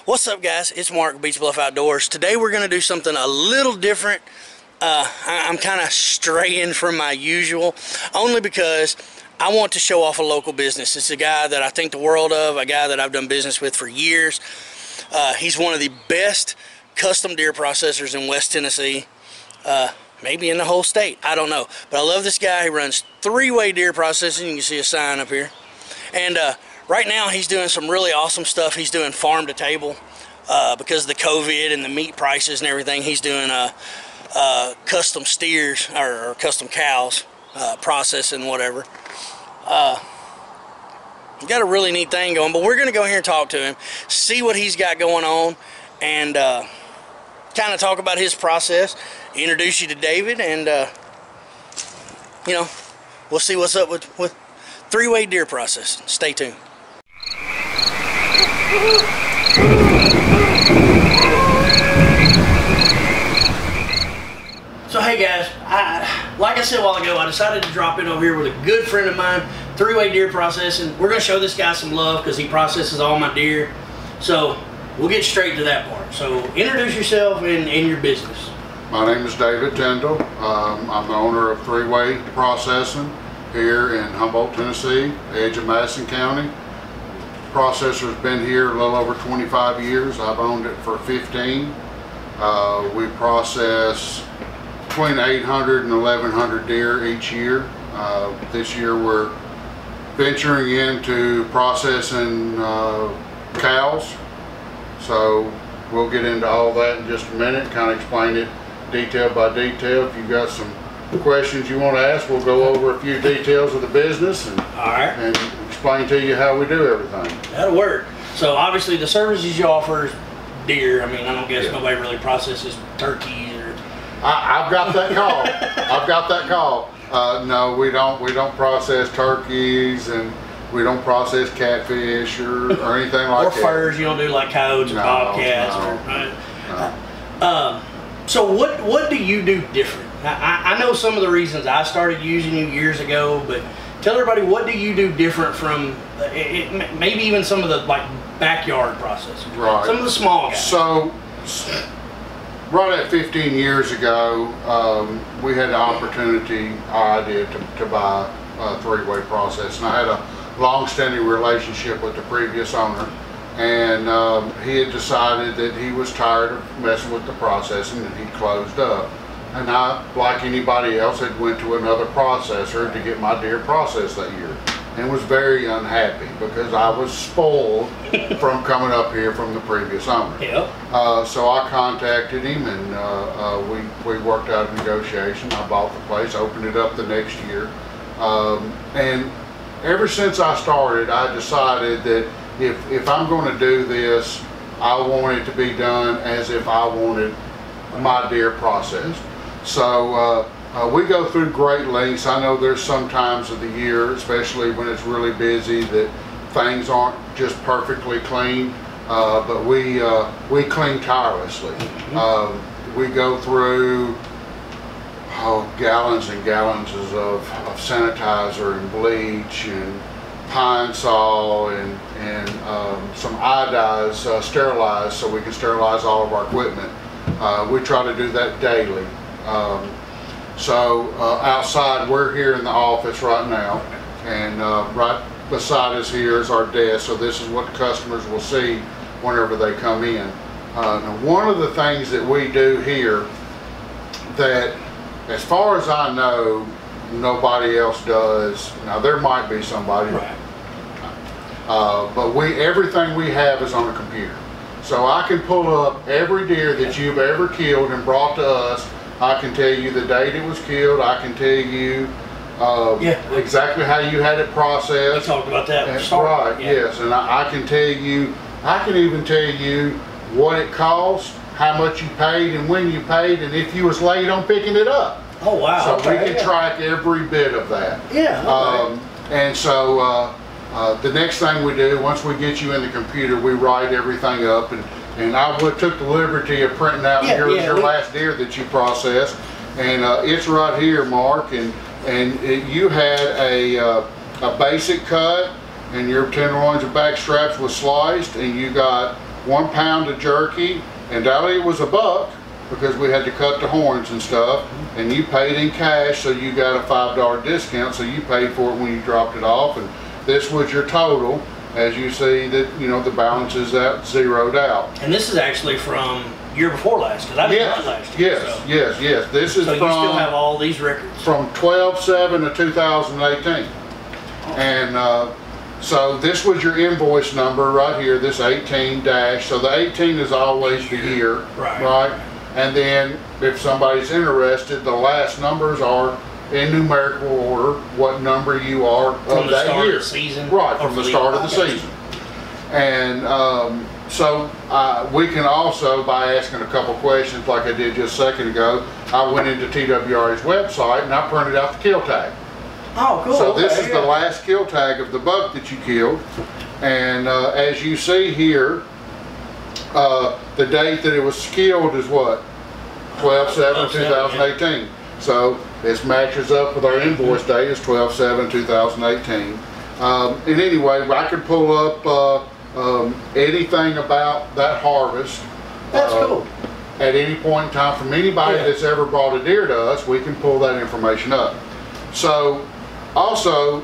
What's up, guys? It's Mark, Beech Bluff Outdoors. Today we're going to do something a little different. I'm kind of straying from my usual, only because I want to show off a local business. It's a guy that I think the world of, a guy that I've done business with for years. He's one of the best custom deer processors in West Tennessee, maybe in the whole state. I don't know. But I love this guy. He runs three-way deer processing. You can see a sign up here. And right now he's doing some really awesome stuff. He's doing farm to table because of the COVID and the meat prices and everything. He's doing custom steers or custom cows, processing whatever. He's got a really neat thing going, but we're going to go here and talk to him, see what he's got going on, and kind of talk about his process, introduce you to David, and you know, we'll see what's up with three-way deer processing. Stay tuned. So hey guys, like I said a while ago, I decided to drop in over here with a good friend of mine, three-way deer processing. We're going to show this guy some love because he processes all my deer. So we'll get straight to that part. So introduce yourself and your business. My name is David Tindle. I'm the owner of Three-Way Processing here in Humboldt, Tennessee, edge of Madison County. Processor's been here a little over 25 years. I've owned it for 15. We process between 800 and 1100 deer each year. This year we're venturing into processing cows. So we'll get into all that in just a minute, kind of explain it detail by detail. If you've got some questions you want to ask, we'll go over a few details of the business and, and explain to you how we do everything. That'll work. So obviously the services you offer is deer. I mean, I don't guess nobody really processes turkeys or... I've got that call. I've got that call. No, we don't process turkeys, and we don't process catfish or anything like that. Or furs. You don't do like coyotes or bobcats. So what do you do different? I know some of the reasons I started using you years ago, but tell everybody, what do you do different from maybe even some of the like backyard processors? Right. Some of the small guys. So right at 15 years ago, we had the opportunity, I did, to buy a three-way process. And I had a long-standing relationship with the previous owner, and he had decided that he was tired of messing with the processing and he closed up. And I, like anybody else, had went to another processor to get my deer processed that year, and was very unhappy because I was spoiled from coming up here from the previous owner. Yep. So I contacted him, and we worked out a negotiation. I bought the place, opened it up the next year, and ever since I started, I decided that if I'm going to do this, I want it to be done as if I wanted my deer processed. So we go through great lengths. I know there's some times of the year, especially when it's really busy, that things aren't just perfectly clean, but we clean tirelessly. We go through gallons and gallons of sanitizer and bleach and pine sol and some iodized, sterilized, so we can sterilize all of our equipment. We try to do that daily. So outside, we're here in the office right now, and right beside us here is our desk, so this is what the customers will see whenever they come in. Now, one of the things that we do here that, as far as I know, nobody else does. Now, there might be somebody, but everything we have is on a computer. So I can pull up every deer that you've ever killed and brought to us. I can tell you the date it was killed. I can tell you exactly how you had it processed. We talked about that. Right, yes. And I can tell you, I can even tell you what it cost, how much you paid, and when you paid, and if you was late on picking it up. Oh, wow. So we can track every bit of that. Yeah. And so the next thing we do, once we get you in the computer, we write everything up, and I took the liberty of printing out, here's your last deer that you processed, and it's right here, Mark, and you had a basic cut, and your tenderloins and back straps was sliced, and you got 1 pound of jerky, and daily it was a buck because we had to cut the horns and stuff, and you paid in cash, so you got a $5 discount, so you paid for it when you dropped it off, and this was your total. As you see that, you know, the balance is that zeroed out. And this is actually from year before last, because I didn't hunt last year. Yes, so. yes. This is so from, you still have all these records? From 12/7 of 2018. And so this was your invoice number right here, this 18 dash. So the 18 is always the year, right? And then if somebody's interested, the last numbers are in numerical order, what number you are of that year. From the start of the season? Right, from the start of the season. And so we can also, by asking a couple questions like I did just a second ago, I went into TWRA's website and I printed out the kill tag. Oh, cool. So this is the last kill tag of the buck that you killed. And as you see here, the date that it was killed is what? 12/7/2018. So this matches up with our invoice date is 12/7/2018. And anyway, I could pull up anything about that harvest. That's cool. At any point in time from anybody that's ever brought a deer to us, we can pull that information up. So also,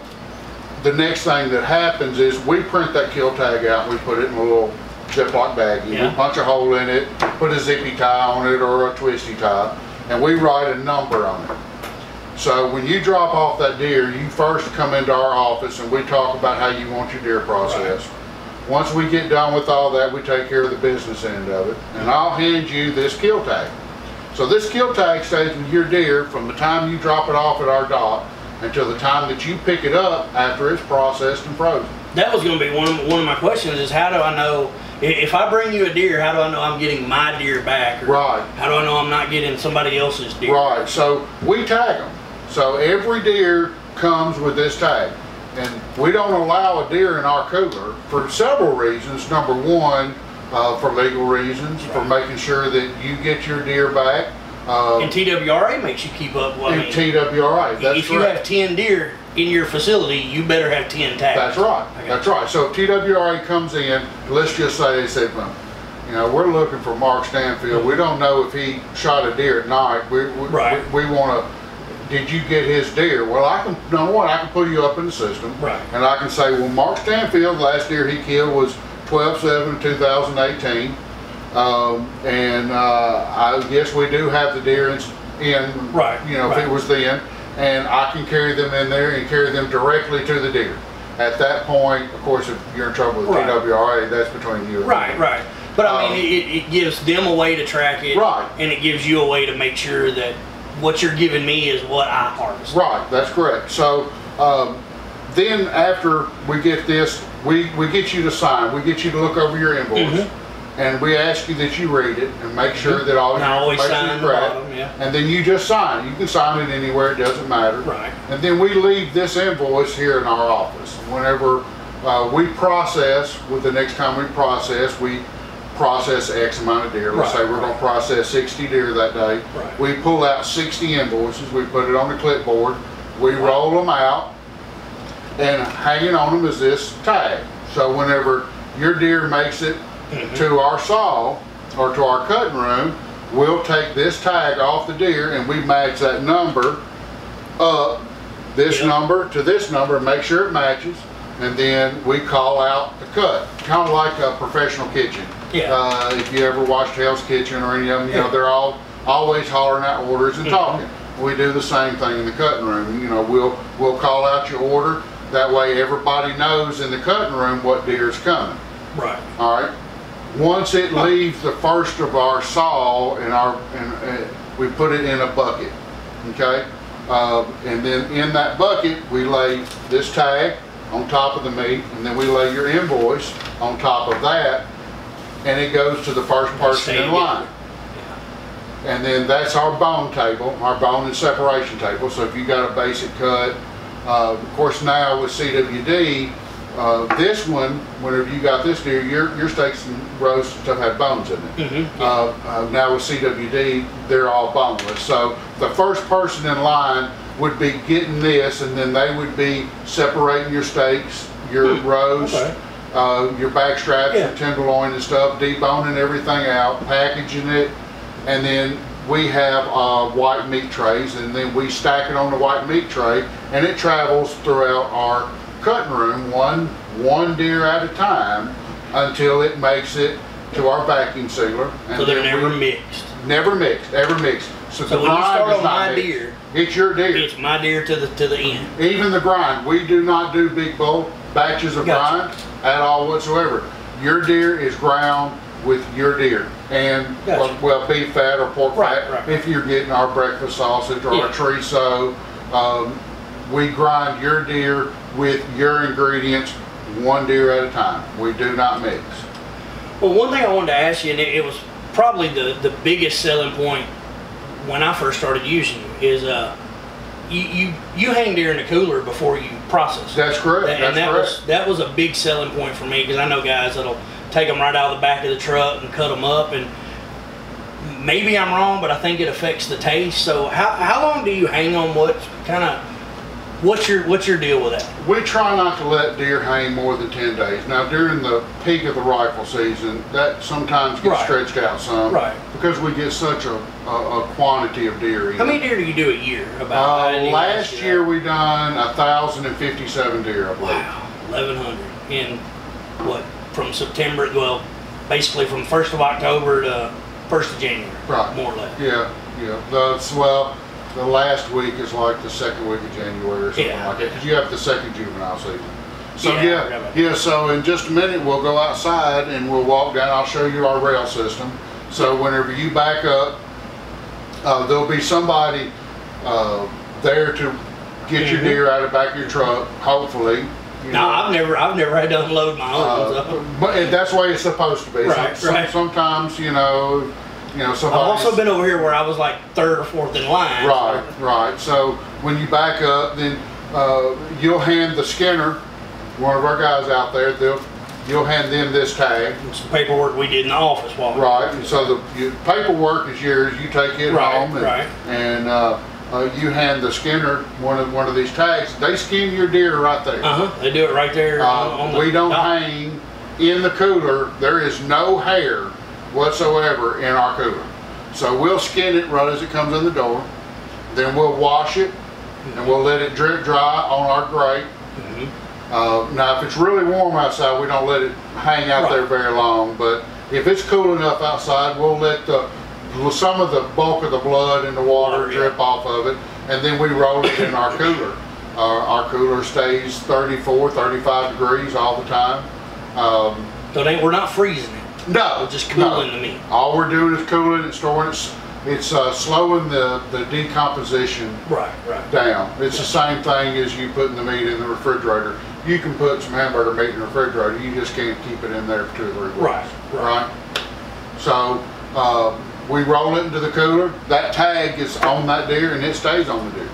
the next thing that happens is we print that kill tag out and we put it in a little Ziploc baggie. We punch a hole in it, put a zippy tie on it or a twisty tie, and we write a number on it. So when you drop off that deer, you first come into our office and we talk about how you want your deer processed. Once we get done with all that, we take care of the business end of it, and I'll hand you this kill tag. So this kill tag stays with your deer from the time you drop it off at our dock until the time that you pick it up after it's processed and frozen. That was going to be one of my questions is how do I know, if I bring you a deer, how do I know I'm getting my deer back? Or how do I know I'm not getting somebody else's deer? Right, so we tag them. So every deer comes with this tag. And we don't allow a deer in our cooler for several reasons. Number one, for legal reasons, for making sure that you get your deer back. And TWRA makes you keep up. Well, TWRA, that's if you have 10 deer in your facility, you better have 10 tags. That's right. That's right. So if TWRA comes in, let's just say they said, well, you know, we're looking for Mark Stanfield. We don't know if he shot a deer at night. We want to. Did you get his deer? Well, I can, know what, I can put you up in the system. And I can say, well, Mark Stanfield, last deer he killed was 12/7/2018. And I guess we do have the deer in you know, if it was then. And I can carry them in there and carry them directly to the deer. At that point, of course, if you're in trouble with TWRA, that's between you and me. But I mean, it gives them a way to track it. And it gives you a way to make sure that what you're giving me is what I harvest. Right, that's correct. So then after we get this, we get you to sign. We get you to look over your invoice. And we ask you that you read it and make sure that all your information is correct. And then you just sign it. You can sign it anywhere, it doesn't matter. And then we leave this invoice here in our office. Whenever we process, with the next time we process X amount of deer. Let's say we're going to process 60 deer that day. We pull out 60 invoices, we put it on the clipboard, we roll them out, and hanging on them is this tag. So whenever your deer makes it to our saw or to our cutting room, we'll take this tag off the deer and we match that number up, this number to this number, make sure it matches, and then we call out the cut. Kind of like a professional kitchen. If you ever watched Hell's Kitchen or any of them, you know, they're all always hollering out orders and talking. We do the same thing in the cutting room. You know, we'll call out your order. That way everybody knows in the cutting room what deer is coming. All right. Once it leaves the first of our saw and we put it in a bucket. Okay. And then in that bucket we lay this tag on top of the meat, and then we lay your invoice on top of that, and it goes to the first person in line. And then that's our bone table, our bone and separation table. So if you got a basic cut, of course now with CWD, this one, whenever you got this deer, your steaks and roasts and stuff had bones in it. Now with CWD, they're all boneless. So the first person in line would be getting this, and then they would be separating your steaks, your roast, your back straps, Yeah. your tenderloin and stuff, deboning everything out, packaging it, and then we have white meat trays, and then we stack it on the white meat tray, and it travels throughout our cutting room, one deer at a time, until it makes it to our vacuum sealer. And So they're then never mixed. Never mixed, ever mixed. So the when you grind start is on not my mixed. deer, It's your deer. it's my deer to the end. Even the grind, we do not do big bulk batches of Gotcha. grind at all whatsoever. Your deer is ground with your deer, and Gotcha. well, beef fat or pork Right, fat. right. If you're getting our breakfast sausage or our chorizo, we grind your deer with your ingredients, one deer at a time. We do not mix. Well, one thing I wanted to ask you, and it was probably the biggest selling point when I first started using you, is you hang deer in the cooler before you process. That's correct. And that was a big selling point for me, because I know guys that'll take them right out of the back of the truck and cut them up, and maybe I'm wrong, but I think it affects the taste. So how long do you hang on? What's your deal with that? We try not to let deer hang more than 10 days. Now, during the peak of the rifle season, that sometimes gets stretched out some. Right. Because we get such a quantity of deer. How many deer do you do a year? About last year we done 1,057 deer, I believe. Wow, 1,100 in what, from September? Well, basically from 1st of October to 1st of January, Right. more or less. Yeah. The last week is like the second week of January or something like that, because you have the second juvenile season. So so in just a minute we'll go outside and we'll walk down. I'll show you our rail system. So whenever you back up, there'll be somebody there to get your deer out of the back of your truck, hopefully. I've never had to unload my own. So. But that's the way it's supposed to be. Right. Sometimes, I've also been over here where I was like 3rd or 4th in line. Right. So when you back up, then you'll hand the skinner, one of our guys out there, you'll hand them this tag. Some paperwork we did in the office while. Right. And so the paperwork is yours. You take it home, and you hand the skinner one of these tags. They skin your deer right there. They do it right there. We don't hang in the cooler. There is no hair whatsoever in our cooler. So we'll skin it right as it comes in the door. Then we'll wash it and we'll let it drip dry on our grate. Now if it's really warm outside, we don't let it hang out there very long, but if it's cool enough outside, we'll let some of the bulk of the blood and the water drip off of it, and then we roll it in our cooler. Our cooler stays 34, 35 degrees all the time. So we're not freezing it. No, we're just cooling the meat. All we're doing is cooling it, storing it. It's slowing the decomposition down. It's the same thing as you putting the meat in the refrigerator. You can put some hamburger meat in the refrigerator. You just can't keep it in there for 2 or 3 weeks. Right. So we roll it into the cooler. That tag is on that deer, and it stays on the deer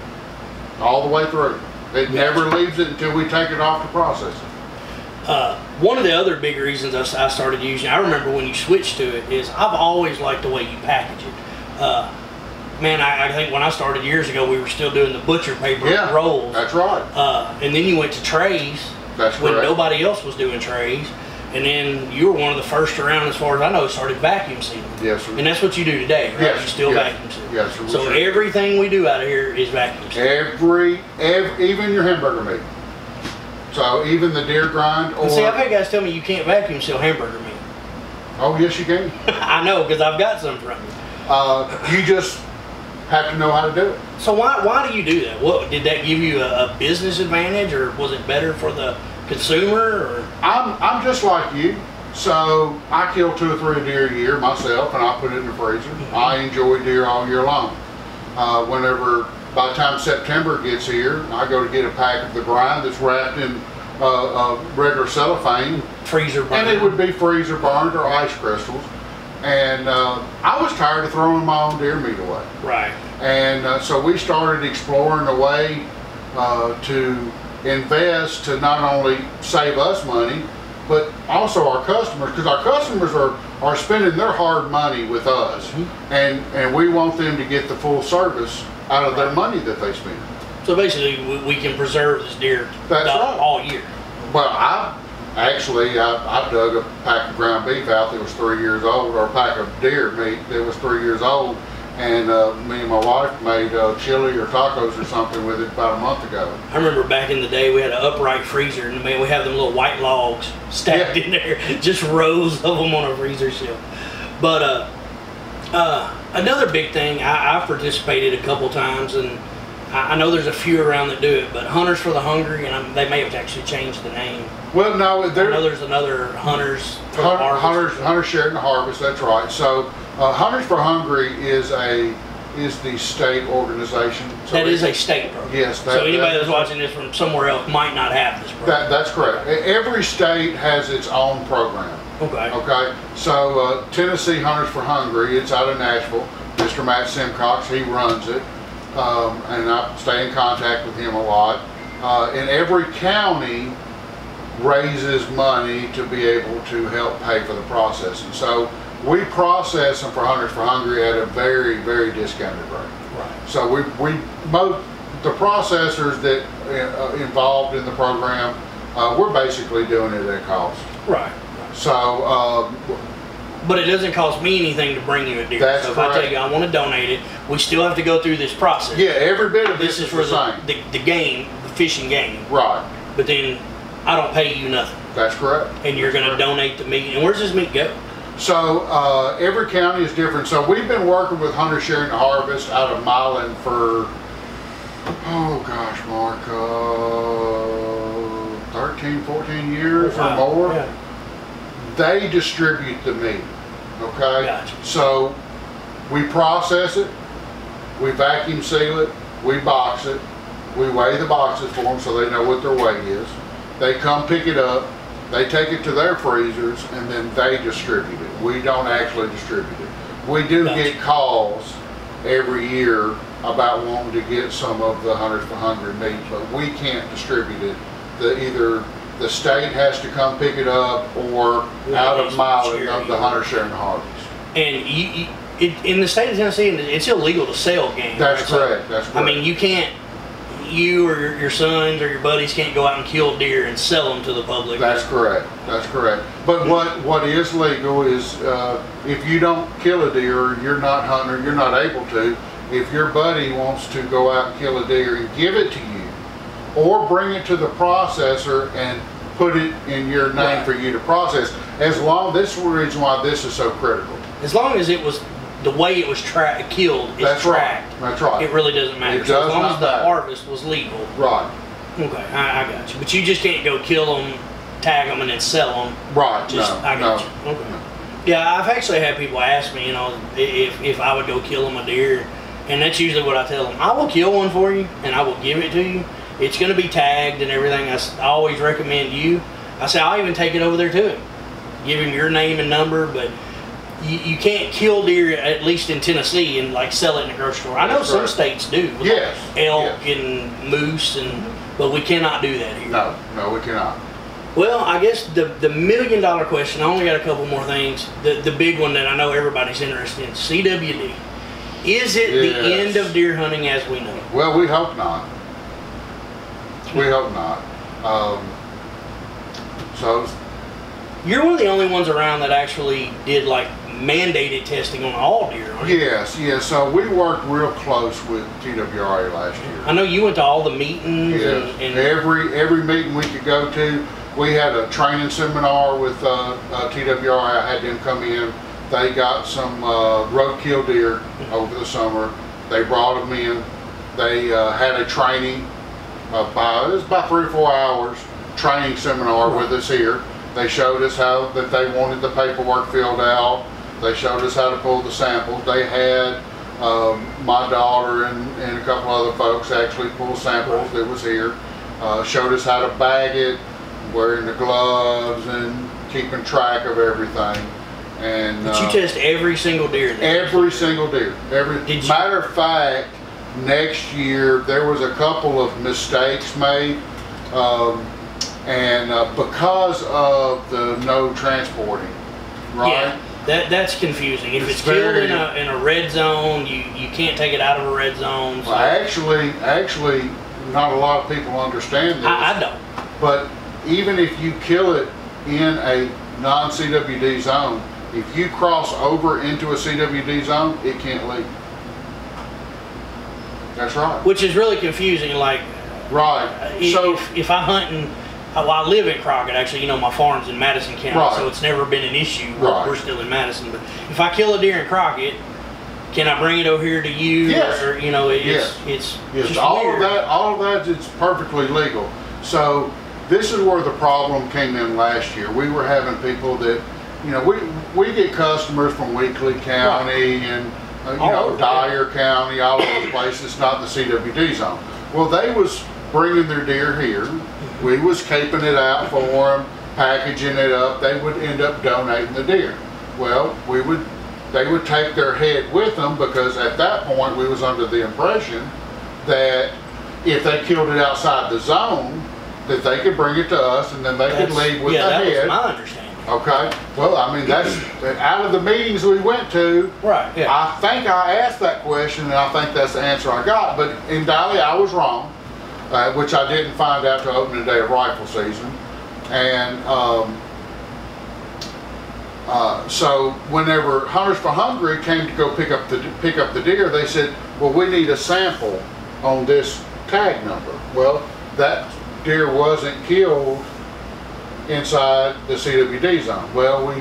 all the way through. It never leaves it until we take it off to process it. One of the other big reasons I started using, I remember when you switched to it, is I've always liked the way you package it. Man, I think when I started years ago, we were still doing the butcher paper rolls. That's right. And then you went to trays. That's when correct. Nobody else was doing trays. And then you were one of the first around, as far as I know, started vacuum sealing. Yes, sir. And that's what you do today, right? Yes, You still vacuum seal. Yes, sir. So everything we do out of here is vacuum sealed. Even your hamburger meat. So even the deer grind. Or see, I've had guys tell me you can't vacuum seal hamburger meat. Oh, yes, you can. I know, because I've got some from you. You just have to know how to do it. So why do you do that? What did that give you a business advantage, or was it better for the consumer? Or I'm just like you. So I kill 2 or 3 deer a year myself, and I put it in the freezer. I enjoy deer all year long. By the time September gets here, I go to get a pack of the grind that's wrapped in regular cellophane. Freezer burned. And it would be freezer burned or ice crystals. And I was tired of throwing my own deer meat away. Right. And so we started exploring a way to invest, to not only save us money, but also our customers, because our customers are spending their hard money with us, and we want them to get the full service out of their money that they spend. So basically, we can preserve this deer all year. Well, Actually, I dug a pack of ground beef out that was 3 years old, or a pack of deer meat that was 3 years old, and me and my wife made chili or tacos or something with it about a month ago. I remember back in the day we had an upright freezer, and man, we had them little white logs stacked in there, just rows of them on a freezer shelf. But another big thing, I participated a couple times, and I know there's a few around that do it, but Hunters for the Hungry, and they may have actually changed the name. Well, no, I know there's another Hunters for the Harvest. Hunters Sharing the Harvest, that's right. So Hunters for Hungry is the state organization. So that is a state program. Yes. So anybody that's watching this from somewhere else might not have this program. That's correct. Every state has its own program. Okay. Okay. So Tennessee Hunters for Hungry, it's out of Nashville. Mr. Matt Simcox, he runs it. And I stay in contact with him a lot. And every county raises money to be able to help pay for the processing. So we process them for Hunters for Hungry at a very, very discounted rate. Right. So the processors that involved in the program, we're basically doing it at cost. Right. So. But it doesn't cost me anything to bring you a deer. That's so if correct. I tell you I want to donate it, we still have to go through this process. Yeah, every bit of this is for the game, the fishing game. Right. But then I don't pay you nothing. That's correct. And you're going to donate the meat. And where's this meat go? So every county is different. So we've been working with Hunters Sharing the Harvest out of Milan for, oh gosh, Mark, 13, 14 years or more. Yeah. They distribute the meat. Okay. Gotcha. So we process it, we vacuum seal it, we box it, we weigh the boxes for them so they know what their weight is. They come pick it up, they take it to their freezers, and then they distribute it. We don't actually distribute it. We do get calls every year about wanting to get some of the Hunters for Hungry meat, but we can't distribute it. Either the state has to come pick it up, or out of Milan of the Hunters Sharing the Harvest. And in the state of Tennessee, it's illegal to sell game. That's right? correct. So, that's correct. I mean, you or your sons or your buddies can't go out and kill deer and sell them to the public. That's correct. That's correct. But what is legal is if you don't kill a deer, you're not hunting, you're not able to. If your buddy wants to go out and kill a deer and give it to you, or bring it to the processor and put it in your name for you to process, this is the reason why this is so critical. As long as it was the way it was killed is That's tracked. Right. That's right. It really doesn't matter. It does as long not as the matter. harvest was legal. Right. Okay, I got you. But you just can't go kill them, tag them, and then sell them. Right. I got you. Okay. No. Yeah, I've actually had people ask me, if I would go kill them a deer, and that's usually what I tell them. I will kill one for you, and I will give it to you. It's going to be tagged and everything. I always recommend you. I say I'll even take it over there to him, give him your name and number, but you can't kill deer, at least in Tennessee, and like sell it in a grocery store. I know some states do. With yes. Elk and moose, but we cannot do that here. No, we cannot. Well, I guess the $1 million question, I only got a couple more things. The big one that I know everybody's interested in, CWD. Is it the end of deer hunting as we know it? Well, we hope not. We hope not. So you're one of the only ones around that actually did like mandated testing on all deer, aren't you? Yes. So we worked real close with TWRA last year. I know you went to all the meetings. Yes. and every meeting we could go to. We had a training seminar with TWRA. I had them come in. They got some roadkill deer over the summer. They brought them in. They had a training. It was about 3 or 4 hours training seminar with us here. They showed us how that they wanted the paperwork filled out. They showed us how to pull the samples. They had my daughter and a couple other folks actually pull samples that was here. Showed us how to bag it, wearing the gloves and keeping track of everything. And did you test every single deer? Every single deer. Matter of fact, next year there was a couple of mistakes made, and because of the no transporting, right? Yeah, that's confusing. If it's killed in a red zone, you can't take it out of a red zone. So. Well, actually, not a lot of people understand this. I don't. But even if you kill it in a non-CWD zone, if you cross over into a CWD zone, it can't leave. That's right. Which is really confusing. Like, right. So if I hunt in, well, I live in Crockett, actually. You know, my farm's in Madison County, right. so it's never been an issue. Right. We're still in Madison, but if I kill a deer in Crockett, can I bring it over here to you? Yes. Or, you know, it's just all weird. of that, it's perfectly legal. So this is where the problem came in last year. We were having people that, you know, we get customers from Weakley County, right. And you know, Dyer County, all of those places, not the CWD zone. Well, they was bringing their deer here. We was caping it out for them, packaging it up. They would end up donating the deer. Well, they would take their head with them, because at that point we was under the impression that if they killed it outside the zone, that they could bring it to us and then they could leave with the head. Yeah, that was my understanding. Okay. Well, I mean, that's out of the meetings we went to. Right. Yeah. I think I asked that question, and I think that's the answer I got. But in Dali, I was wrong, which I didn't find out till opening day of rifle season. And so whenever Hunters for Hungry came to go pick up the deer, they said, "Well, we need a sample on this tag number." Well, that deer wasn't killed inside the CWD zone. Well, we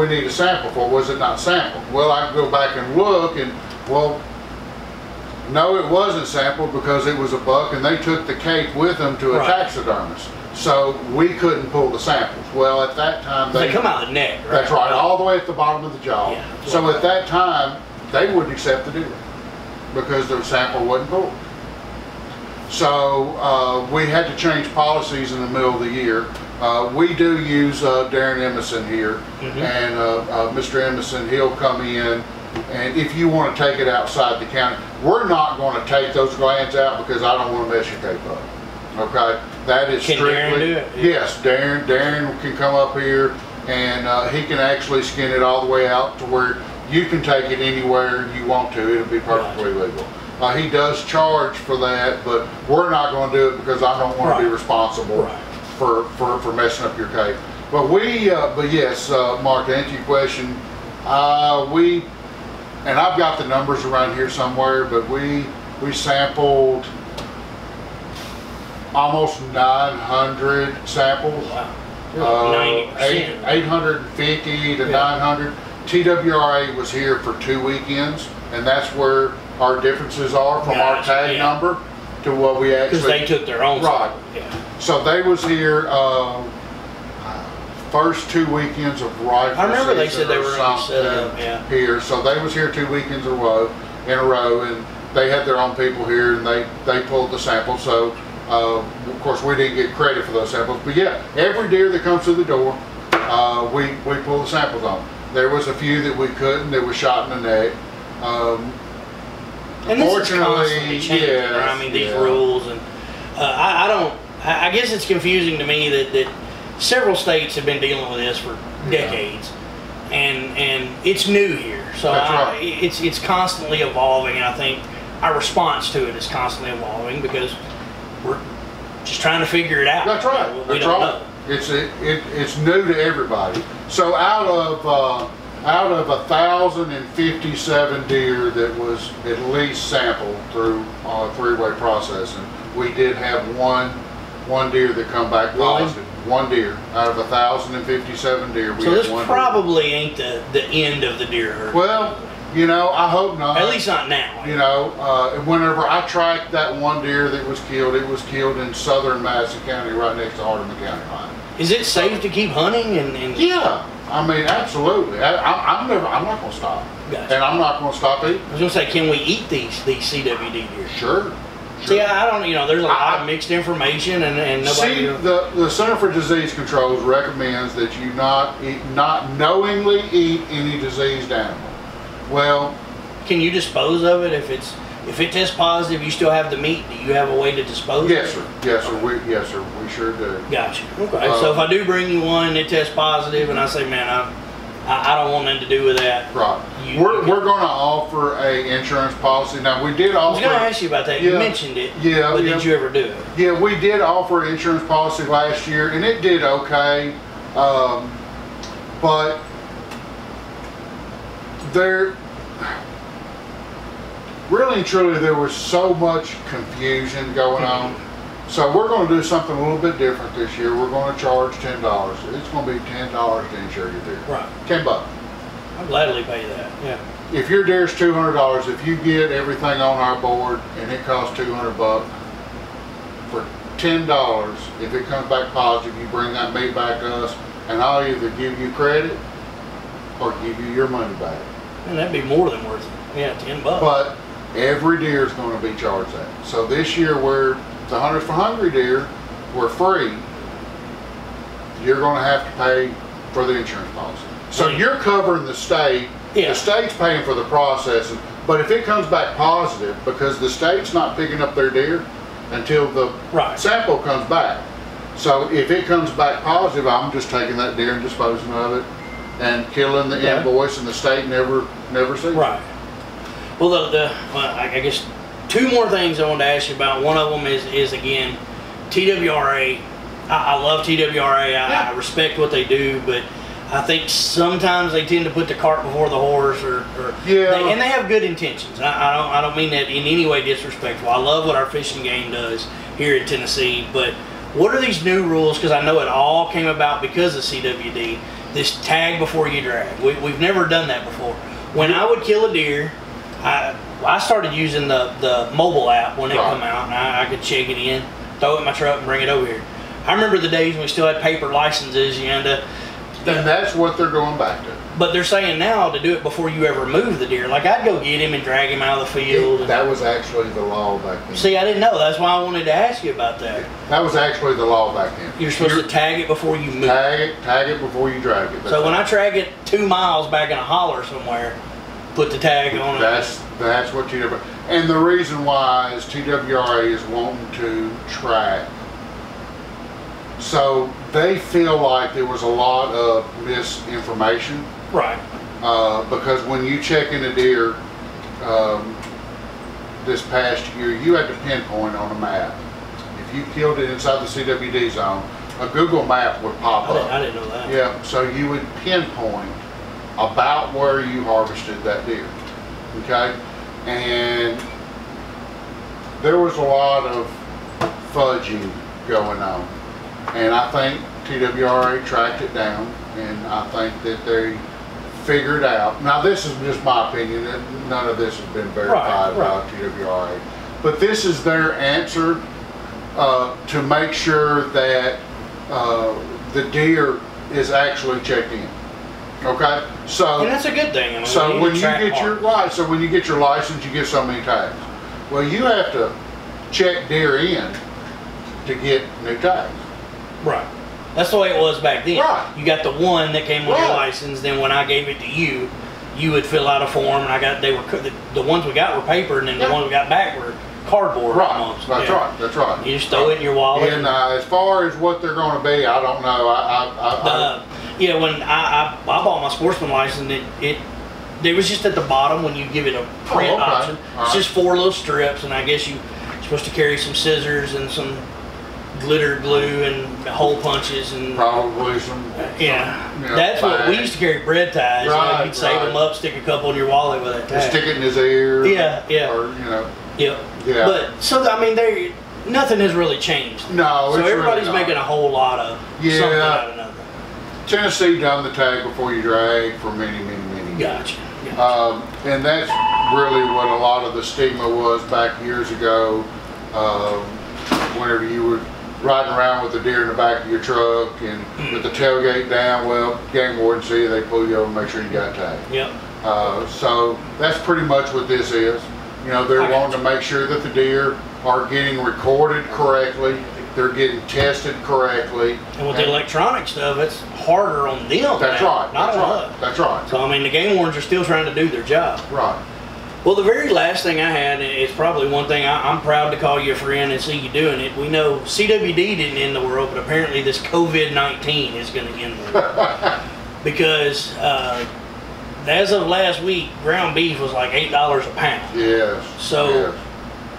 need a sample for it. Was it not sampled? Well, I can go back and look, and well, no, it wasn't sampled because it was a buck, and they took the cape with them to a right. taxidermist. So we couldn't pull the samples. Well, at that time they come out of the neck. Right? That's right, all the way at the bottom of the jaw. Yeah, so at that time, they wouldn't accept the deer because their sample wasn't pulled. So we had to change policies in the middle of the year. We do use Darren Emerson here, mm-hmm. and Mr. Emerson, he'll come in, and if you want to take it outside the county, we're not going to take those glands out because I don't want to mess your cape up. Okay, that is can strictly. Darren do it? Yeah. Yes, Darren can come up here, and he can actually skin it all the way out to where you can take it anywhere you want to. It'll be perfectly legal. He does charge for that, but we're not going to do it because I don't want to be responsible for messing up your cape. But yes, Mark, to answer your question, and I've got the numbers around here somewhere, but we sampled almost 900 samples. Wow. 850 to 900. TWRA was here for 2 weekends, and that's where our differences are from our tag number to what we actually. Because they took their own. Right. Yeah. So they was here first 2 weekends of rifle. I remember they said they were going to set up here. So they was here 2 weekends in a row, and they had their own people here, and they pulled the samples. So of course we didn't get credit for those samples, but yeah, every deer that comes through the door, we pull the samples on. There was a few that we couldn't, that was shot in the neck. And this is constantly changing, right? I mean, these rules, and I guess it's confusing to me that several states have been dealing with this for decades, and it's new here. So it's constantly evolving, and I think our response to it is constantly evolving because we're just trying to figure it out. That's right. We don't know. It's new to everybody. So out of 1,057 deer that was at least sampled through three-way processing, we did have one deer that come back positive. One deer out of 1,057 deer. So this probably ain't the end of the deer herd. Well, you know, I hope not. At least not now. You know, whenever I tracked that one deer that was killed, it was killed in southern Madison County, right next to Hardeman County line. Is it safe to keep hunting? And yeah, I mean, absolutely. I'm not going to stop, gotcha. And I'm not going to stop eating. I was going to say, can we eat these CWD deer? Sure. See, I don't. You know, there's a lot of mixed information, and nobody. See, the Center for Disease Control recommends that you not knowingly eat any diseased animal. Well, can you dispose of it if it tests positive? You still have the meat. Do you have a way to dispose? Yes, of it? sir. Yes, sir. Yes, sir. We sure do. Gotcha. Okay. So if I do bring you one, it tests positive, and I say, man, I I don't want nothing to do with that. Right. We're going to offer a insurance policy. Now, we did offer... I was going to ask you about that. You mentioned it. Yeah. But did you ever do it? Yeah, we did offer an insurance policy last year, and it did okay. But there... Really and truly, there was so much confusion going on. So we're going to do something a little bit different this year. We're going to charge $10. It's going to be $10 to insure your deer. Right. $10. I'll gladly pay that. Yeah. If your deer's $200, if you get everything on our board and it costs $200 for $10, if it comes back positive, you bring that meat back to us, and I'll either give you credit or give you your money back. And that'd be more than worth it. Yeah, $10. But every deer is going to be charged that. So this year, where the Hunters for Hungry Deer were free, you're going to have to pay for the insurance policy. So you're covering the state. Yeah. The state's paying for the processing. But if it comes back positive, because the state's not picking up their deer until the sample comes back. So if it comes back positive, I'm just taking that deer and disposing of it and killing the invoice, and the state never sees it. Right. Well, I guess two more things I wanted to ask you about. One of them is again, TWRA. I love TWRA. I respect what they do, but I think sometimes they tend to put the cart before the horse, and they have good intentions. I don't mean that in any way disrespectful. I love what our fishing game does here in Tennessee, but what are these new rules? Because I know it all came about because of CWD. This tag before you drag. We've never done that before. When I would kill a deer, I started using the mobile app when it come out, and I could check it in, throw it in my truck, and bring it over here. I remember the days when we still had paper licenses. You had to. And that's what they're going back to. But they're saying now to do it before you ever move the deer. Like, I'd go get him and drag him out of the field. That was actually the law back then. See, I didn't know. That's why I wanted to ask you about that. That was actually the law back then. You're supposed to tag it before you move. Tag it before you drag it. So when I drag it 2 miles back in a holler somewhere, put the tag on it. That's what TWRA. And the reason why is TWRA is wanting to track. So they feel like there was a lot of misinformation. Right. Because when you check in a deer this past year, you had to pinpoint on a map. If you killed it inside the CWD zone, a Google map would pop up. I didn't know that. Yeah, so you would pinpoint about where you harvested that deer. Okay? And there was a lot of fudging going on. And I think TWRA tracked it down, and I think that they figured out. Now, this is just my opinion. None of this has been verified by TWRA. But this is their answer to make sure that the deer is actually checked in. Okay, so and that's a good thing. I mean, so when you get your license, you get so many tags. Well, you have to check deer in to get new tags. Right. That's the way it was back then. Right. You got the one that came with your license. Then when I gave it to you, you would fill out a form, and the ones we got were paper, and then the ones we got back were cardboard. Right. Almost. That's right. You just throw it in your wallet. And as far as what they're going to be, I don't know. When I bought my sportsman license, it was just at the bottom when you give it a print option. It's just 4 little strips, and I guess you're supposed to carry some scissors and some glitter glue and hole punches and probably some that's what we used to carry, bread ties. You'd save them up, stick a couple in your wallet with it. Stick it in his ear. Or But so I mean, nothing has really changed. No, so everybody's really making a whole lot of something out of nothing. Tennessee done the tag before you drag for many years. Gotcha. And that's really what a lot of the stigma was back years ago. Whenever you were riding around with the deer in the back of your truck and with the tailgate down, well, game warden see you, they pull you over and make sure you got tagged. Yep. So that's pretty much what this is. You know, they're wanting to make sure that the deer are getting recorded correctly, they're getting tested correctly. And with the electronic stuff, it's harder on them. That's right. That's right. So I mean, the game wardens are still trying to do their job. Right. Well, the very last thing I had is probably one thing I'm proud to call you a friend and see you doing it. We know CWD didn't end the world, but apparently this COVID-19 is going to end the world. Because as of last week, ground beef was like $8 a pound. Yes. So yes.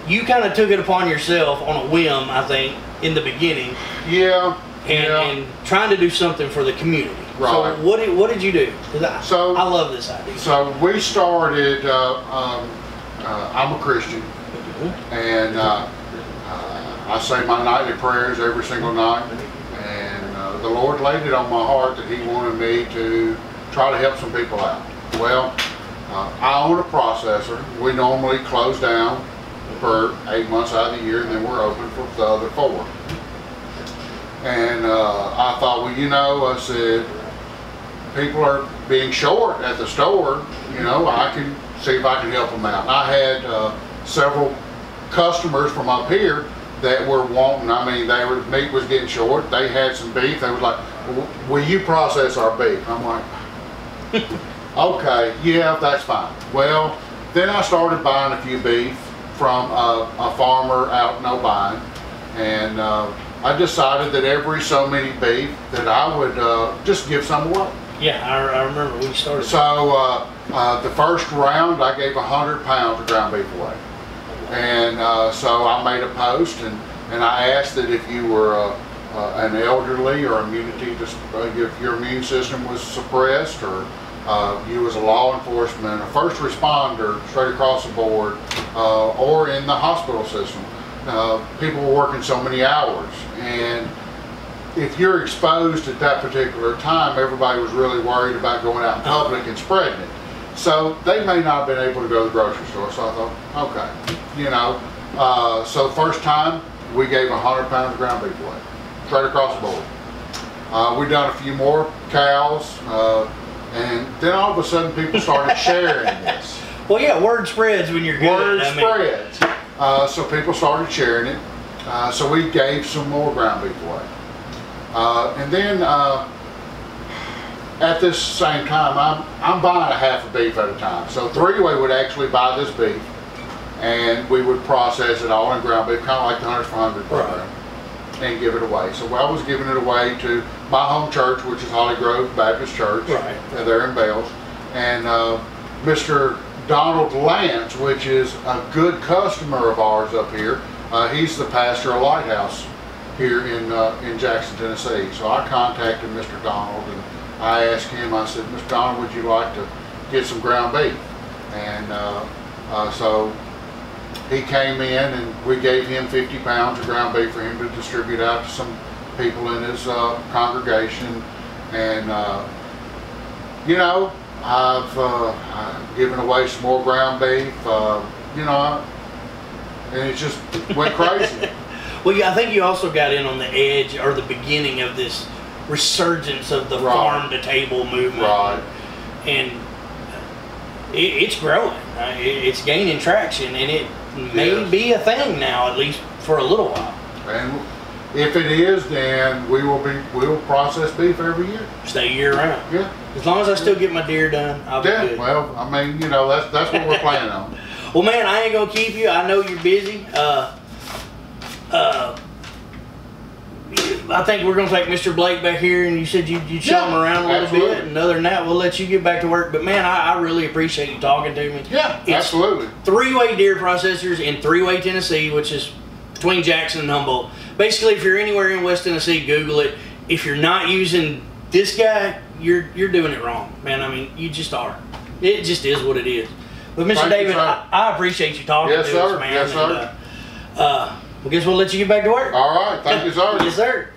you kind of took it upon yourself on a whim, I think, in the beginning. Yeah. And trying to do something for the community. Right. So what did you do? 'Cause I love this idea. So we started. I'm a Christian, and I say my nightly prayers every single night. And the Lord laid it on my heart that He wanted me to try to help some people out. Well, I own a processor. We normally close down for 8 months out of the year, and then we're open for the other 4. And I thought, well, you know, I said, people are being short at the store, you know, I can see if I can help them out. And I had several customers from up here that were wanting, I mean, meat was getting short, they had some beef, they was like, will you process our beef? I'm like, okay, yeah, that's fine. Well, then I started buying a few beef from a farmer out in O'Bine, and I decided that every so many beef that I would just give some away. Yeah, I remember we started. So the first round I gave 100 pounds of ground beef away. And so I made a post and I asked that if you were an elderly or if your immune system was suppressed, or you was a law enforcement, a first responder straight across the board, or in the hospital system. People were working so many hours, and if you're exposed at that particular time, everybody was really worried about going out in public and spreading it. So they may not have been able to go to the grocery store. So I thought, okay, you know. So first time we gave 100 pounds of ground beef away, straight across the board. We've done a few more cows, and then all of a sudden people started sharing this. Well, yeah, word spreads when you're good. Word spreads. So people started sharing it. So we gave some more ground beef away. And then at this same time, I'm buying a half a beef at a time. So three-way would actually buy this beef, and we would process it all in ground beef, kind of like the Hunters for 100 program, and give it away. So I was giving it away to my home church, which is Holly Grove Baptist Church, there in Bells, and Mr. Donald Lance, which is a good customer of ours up here. He's the pastor of Lighthouse here in Jackson, Tennessee. So I contacted Mr. Donald and I asked him, I said, Mr. Donald, would you like to get some ground beef? And so he came in and we gave him 50 pounds of ground beef for him to distribute out to some people in his congregation. And you know, I've given away some more ground beef, you know, and it just went crazy. Well, yeah, I think you also got in on the edge or the beginning of this resurgence of the farm to table movement. Right. And it's growing. It's gaining traction, and it may be a thing now, at least for a little while. And if it is, then we will process beef every year. Stay year round. Yeah. As long as I still get my deer done, I'll be good. Well, I mean, you know, that's what we're planning on. Well, man, I ain't gonna keep you. I know you're busy. I think we're going to take Mr. Blake back here, and you said you'd show him around a little bit, and other than that, we'll let you get back to work. But man, I really appreciate you talking to me. Yeah, absolutely. Three-way deer processors in Three-Way, Tennessee, which is between Jackson and Humboldt. Basically, if you're anywhere in West Tennessee, Google it. If you're not using this guy, you're doing it wrong, man. I mean, you just are. It just is what it is. But Mr. David, I appreciate you talking to us, man. Yes, sir. I guess we'll let you get back to work. All right. Thank you, sir. Yes, sir.